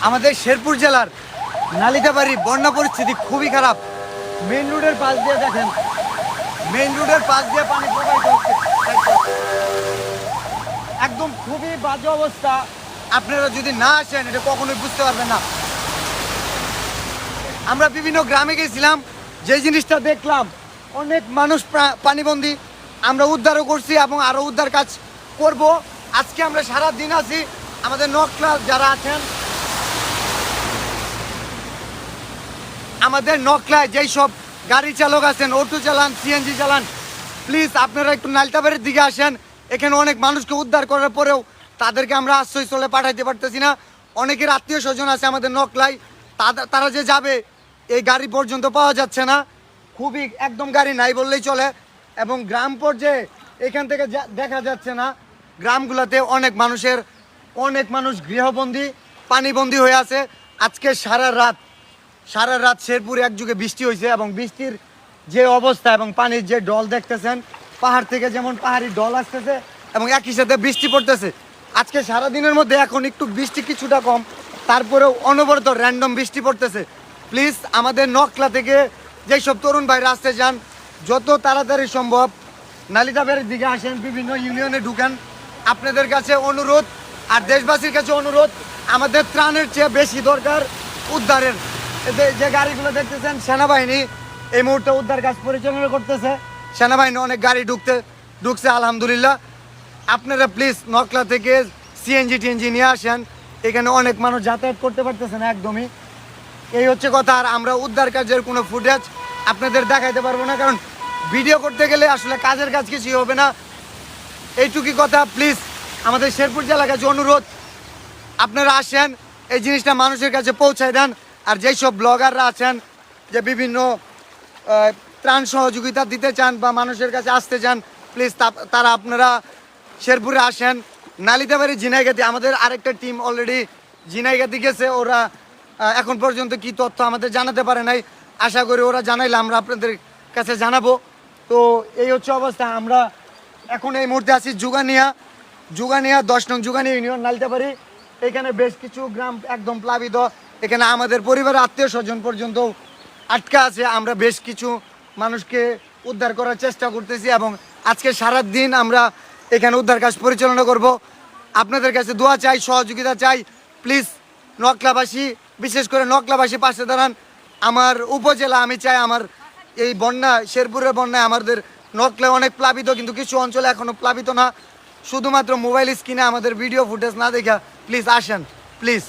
আমাদের শেরপুর জেলার নালিতাবাড়ি বন্যা পরিস্থিতি খুবই খারাপ। মেইন রোডের পাশ দিয়ে দেখেন, মেইন রোডের পাশ দিয়ে পানি প্রবাহিত হচ্ছে, একদম খুবই বাজে অবস্থা। আপনারা যদি না আসেন এটা কখনোই বুঝতে পারবেন না। আমরা বিভিন্ন গ্রামে গেছিলাম, যে জিনিসটা দেখলাম অনেক মানুষ পানিবন্দী, আমরা উদ্ধারও করছি এবং আরও উদ্ধার কাজ করব। আজকে আমরা সারা দিন আছি। আমাদের নকলা যারা আছেন, আমাদের নকলায় যেই সব গাড়ি চালক আছেন, অটো চালান, সিএনজি চালান, প্লিজ আপনারা একটু নালিতাবাড়ির দিকে আসেন। এখানে অনেক মানুষকে উদ্ধার করার পরেও তাদেরকে আমরা আশ্রয়স্থলে পাঠাইতে পারতেছি না। অনেকের আত্মীয় স্বজন আছে আমাদের নকলায়, তারা যে যাবে এই গাড়ি পর্যন্ত পাওয়া যাচ্ছে না, খুবই একদম গাড়ি নাই বললেই চলে। এবং গ্রাম পর্যায়ে এখান থেকে দেখা যাচ্ছে না, গ্রামগুলোতে অনেক মানুষ গৃহবন্দী, পানিবন্দী হয়ে আছে। আজকে সারা রাত শেরপুরে একযুগে বৃষ্টি হয়েছে এবং বৃষ্টির যে অবস্থা এবং পানির যে ডল দেখতেছেন, পাহাড় থেকে যেমন পাহাড়ি ডল আসতেছে এবং একই সাথে বৃষ্টি পড়তেছে। আজকে সারাদিনের মধ্যে এখন একটু বৃষ্টি কিছুটা কম, তারপরেও অনবরত র্যান্ডম বৃষ্টি পড়তেছে। প্লিজ আমাদের নকলা থেকে যেই সব তরুণ ভাইরা আসতে যান, যত তাড়াতাড়ি সম্ভব নালিতাবাড়ির দিকে আসেন, বিভিন্ন ইউনিয়নে ঢুকেন। আপনাদের কাছে অনুরোধ আর দেশবাসীর কাছে অনুরোধ, আমাদের ত্রাণের চেয়ে বেশি দরকার উদ্ধারের। যে গাড়িগুলো দেখতেছেন, সেনাবাহিনী এই মুহূর্তে উদ্ধার কাজ পরিচালনা করতেছে। সেনাবাহিনী অনেক গাড়ি ঢুকছে আলহামদুলিল্লাহ। আপনারা প্লিজ নকলা থেকে সিএনজি টিএনজি নিয়ে আসেন, এখানে অনেক মানুষ যাতায়াত করতে পারতেছে না একদমই। এই হচ্ছে কথা। আর আমরা উদ্ধার কাজের কোনো ফুটেজ আপনাদের দেখাইতে পারবো না, কারণ ভিডিও করতে গেলে আসলে কাজের কাজ কিছুই হবে না। এইটুকুই কথা। প্লিজ আমাদের শেরপুর জেলার কাছে অনুরোধ, আপনারা আসেন, এই জিনিসটা মানুষের কাছে পৌঁছায় দেন। আর যেই সব ব্লগাররা আছেন যে বিভিন্ন ত্রাণ সহযোগিতা দিতে চান বা মানুষের কাছে আসতে চান, প্লিজ তারা আপনারা শেরপুরে আসেন। নালিতাবাড়ি ঝিনাইগাতি আমাদের আরেকটা টিম অলরেডি ঝিনাইগাতি গেছে। ওরা এখন পর্যন্ত কি তথ্য আমাদের জানাতে পারে নাই, আশা করি ওরা জানাইলে আমরা আপনাদের কাছে জানাবো। তো এই হচ্ছে অবস্থা। আমরা এখন এই মুহূর্তে আছি জুগানিয়া 10 নং জুগানিয়া ইউনিয়ন নালিতাবাড়ি। এখানে বেশ কিছু গ্রাম একদম প্লাবিত, এখানে আমাদের পরিবারের আত্মীয় স্বজন পর্যন্ত আটকা আছে। আমরা বেশ কিছু মানুষকে উদ্ধার করার চেষ্টা করতেছি এবং আজকে সারা দিন আমরা এখানে উদ্ধার কাজ পরিচালনা করব। আপনাদের কাছে দোয়া চাই, সহযোগিতা চাই। প্লিজ নকলাবাসী, বিশেষ করে নকলাবাসী পাশে দাঁড়ান। আমার উপজেলা, আমি চাই আমার এই বন্যা, শেরপুরের বন্যায় আমাদের নকলা অনেক প্লাবিত, কিন্তু কিছু অঞ্চলে এখনও প্লাবিত না। শুধুমাত্র মোবাইল স্ক্রিনে আমাদের ভিডিও ফুটেজ না দেখা প্লিজ আসেন, প্লিজ।